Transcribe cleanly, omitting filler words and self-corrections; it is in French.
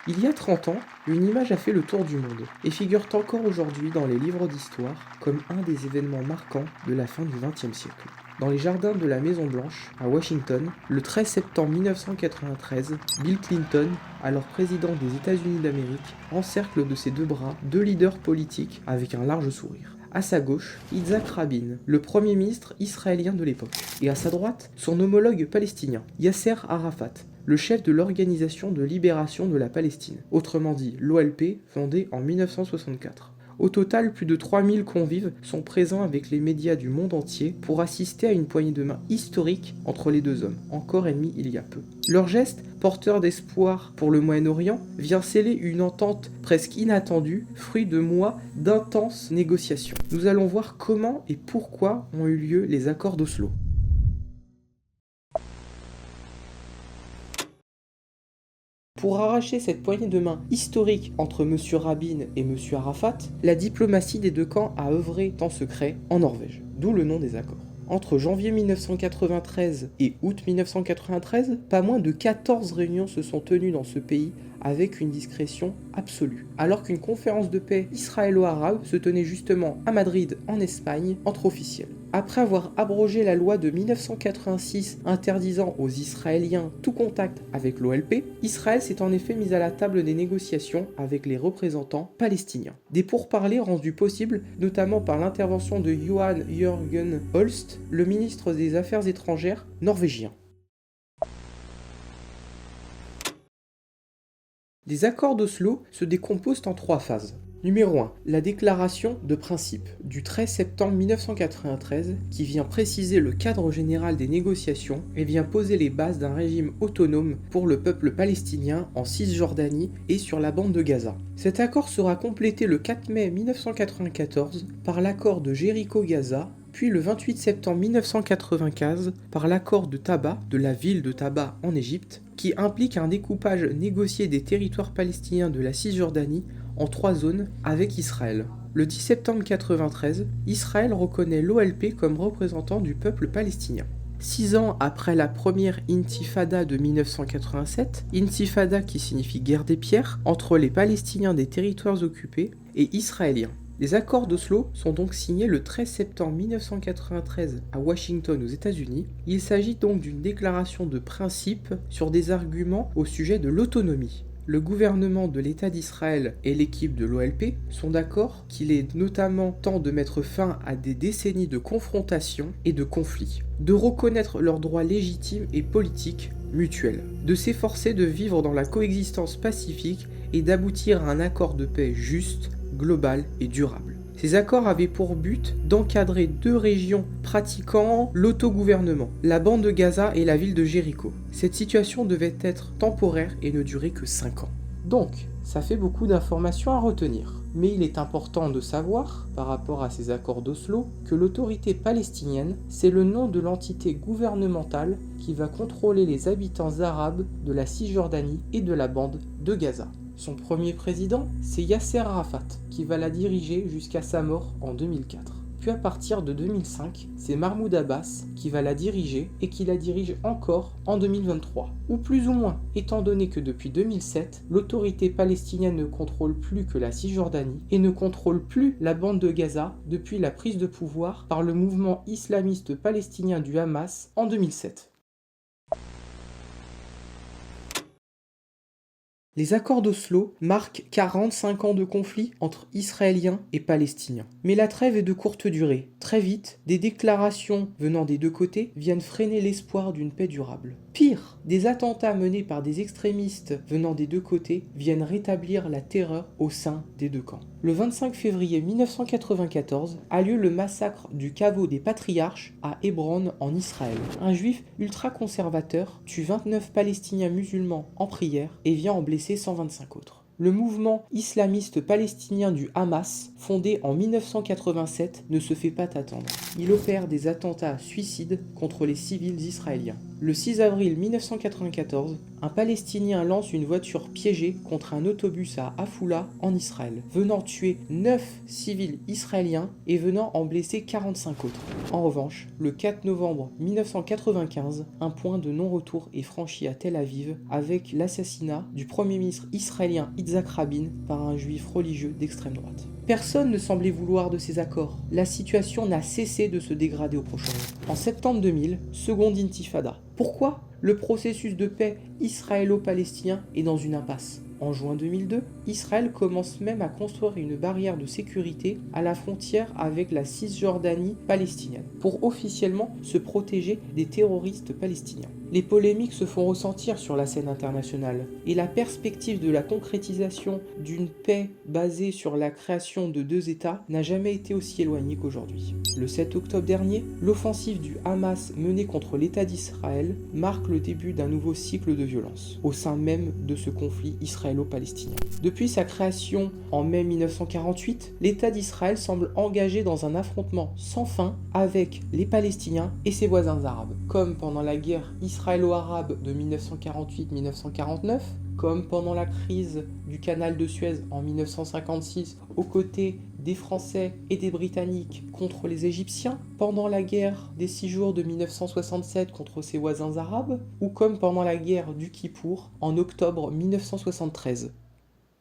Il y a 30 ans, une image a fait le tour du monde et figure encore aujourd'hui dans les livres d'histoire comme un des événements marquants de la fin du XXe siècle. Dans les jardins de la Maison Blanche, à Washington, le 13 septembre 1993, Bill Clinton, alors président des États-Unis d'Amérique, encercle de ses deux bras deux leaders politiques avec un large sourire. À sa gauche, Yitzhak Rabin, le premier ministre israélien de l'époque, et à sa droite, son homologue palestinien, Yasser Arafat, le chef de l'Organisation de libération de la Palestine, autrement dit l'OLP, fondée en 1964. Au total, plus de 3000 convives sont présents avec les médias du monde entier pour assister à une poignée de main historique entre les deux hommes, encore ennemis il y a peu. Leur geste, porteur d'espoir pour le Moyen-Orient, vient sceller une entente presque inattendue, fruit de mois d'intenses négociations. Nous allons voir comment et pourquoi ont eu lieu les accords d'Oslo. Pour arracher cette poignée de main historique entre M. Rabin et M. Arafat, la diplomatie des deux camps a œuvré en secret en Norvège, d'où le nom des accords. Entre janvier 1993 et août 1993, pas moins de 14 réunions se sont tenues dans ce pays avec une discrétion absolue, alors qu'une conférence de paix israélo-arabe se tenait justement à Madrid en Espagne entre officiels. Après avoir abrogé la loi de 1986 interdisant aux Israéliens tout contact avec l'OLP, Israël s'est en effet mis à la table des négociations avec les représentants palestiniens. Des pourparlers rendus possibles notamment par l'intervention de Johan Jørgen Holst, le ministre des Affaires étrangères norvégien. Les accords d'Oslo se décomposent en 3 phases. Numéro 1. La déclaration de principe du 13 septembre 1993 qui vient préciser le cadre général des négociations et vient poser les bases d'un régime autonome pour le peuple palestinien en Cisjordanie et sur la bande de Gaza. Cet accord sera complété le 4 mai 1994 par l'accord de Jéricho-Gaza, puis le 28 septembre 1995 par l'accord de Taba, de la ville de Taba en Égypte, qui implique un découpage négocié des territoires palestiniens de la Cisjordanie en 3 zones avec Israël. Le 10 septembre 1993, Israël reconnaît l'OLP comme représentant du peuple palestinien. 6 ans après la première intifada de 1987, intifada qui signifie guerre des pierres, entre les Palestiniens des territoires occupés et Israéliens. Les accords d'Oslo sont donc signés le 13 septembre 1993 à Washington aux États-Unis. Il s'agit donc d'une déclaration de principe sur des arguments au sujet de l'autonomie. Le gouvernement de l'État d'Israël et l'équipe de l'OLP sont d'accord qu'il est notamment temps de mettre fin à des décennies de confrontation et de conflits, de reconnaître leurs droits légitimes et politiques mutuels, de s'efforcer de vivre dans la coexistence pacifique et d'aboutir à un accord de paix juste, global et durable. Ces accords avaient pour but d'encadrer 2 régions pratiquant l'autogouvernement, la bande de Gaza et la ville de Jéricho. Cette situation devait être temporaire et ne durer que 5 ans. Donc, ça fait beaucoup d'informations à retenir. Mais il est important de savoir, par rapport à ces accords d'Oslo, que l'autorité palestinienne, c'est le nom de l'entité gouvernementale qui va contrôler les habitants arabes de la Cisjordanie et de la bande de Gaza. Son premier président, c'est Yasser Arafat, qui va la diriger jusqu'à sa mort en 2004. Puis à partir de 2005, c'est Mahmoud Abbas qui va la diriger et qui la dirige encore en 2023. Ou plus ou moins, étant donné que depuis 2007, l'autorité palestinienne ne contrôle plus que la Cisjordanie et ne contrôle plus la bande de Gaza depuis la prise de pouvoir par le mouvement islamiste palestinien du Hamas en 2007. Les accords d'Oslo marquent 45 ans de conflit entre Israéliens et Palestiniens. Mais la trêve est de courte durée. Très vite, des déclarations venant des deux côtés viennent freiner l'espoir d'une paix durable. Pire, des attentats menés par des extrémistes venant des deux côtés viennent rétablir la terreur au sein des deux camps. Le 25 février 1994 a lieu le massacre du caveau des patriarches à Hébron en Israël. Un juif ultra-conservateur tue 29 Palestiniens musulmans en prière et vient en blesser 125 autres. Le mouvement islamiste palestinien du Hamas, fondé en 1987, ne se fait pas attendre. Il opère des attentats suicides contre les civils israéliens. Le 6 avril 1994, un Palestinien lance une voiture piégée contre un autobus à Afula en Israël, venant tuer 9 civils israéliens et venant en blesser 45 autres. En revanche, le 4 novembre 1995, un point de non-retour est franchi à Tel Aviv avec l'assassinat du premier ministre israélien Yitzhak Rabin par un juif religieux d'extrême droite. Personne ne semblait vouloir de ces accords. La situation n'a cessé de se dégrader au Proche-Orient. En septembre 2000, seconde intifada. Pourquoi le processus de paix israélo-palestinien est dans une impasse? En juin 2002, Israël commence même à construire une barrière de sécurité à la frontière avec la Cisjordanie palestinienne, pour officiellement se protéger des terroristes palestiniens. Les polémiques se font ressentir sur la scène internationale, et la perspective de la concrétisation d'une paix basée sur la création de 2 États n'a jamais été aussi éloignée qu'aujourd'hui. Le 7 octobre dernier, l'offensive du Hamas menée contre l'État d'Israël marque le début d'un nouveau cycle de violence, au sein même de ce conflit israélo-palestinien. Depuis sa création en mai 1948, l'État d'Israël semble engagé dans un affrontement sans fin avec les Palestiniens et ses voisins arabes, comme pendant la guerre israélo-arabe de 1948-1949, comme pendant la crise du canal de Suez en 1956 aux côtés des Français et des Britanniques contre les Égyptiens, pendant la guerre des 6 jours de 1967 contre ses voisins arabes, ou comme pendant la guerre du Kippour en octobre 1973.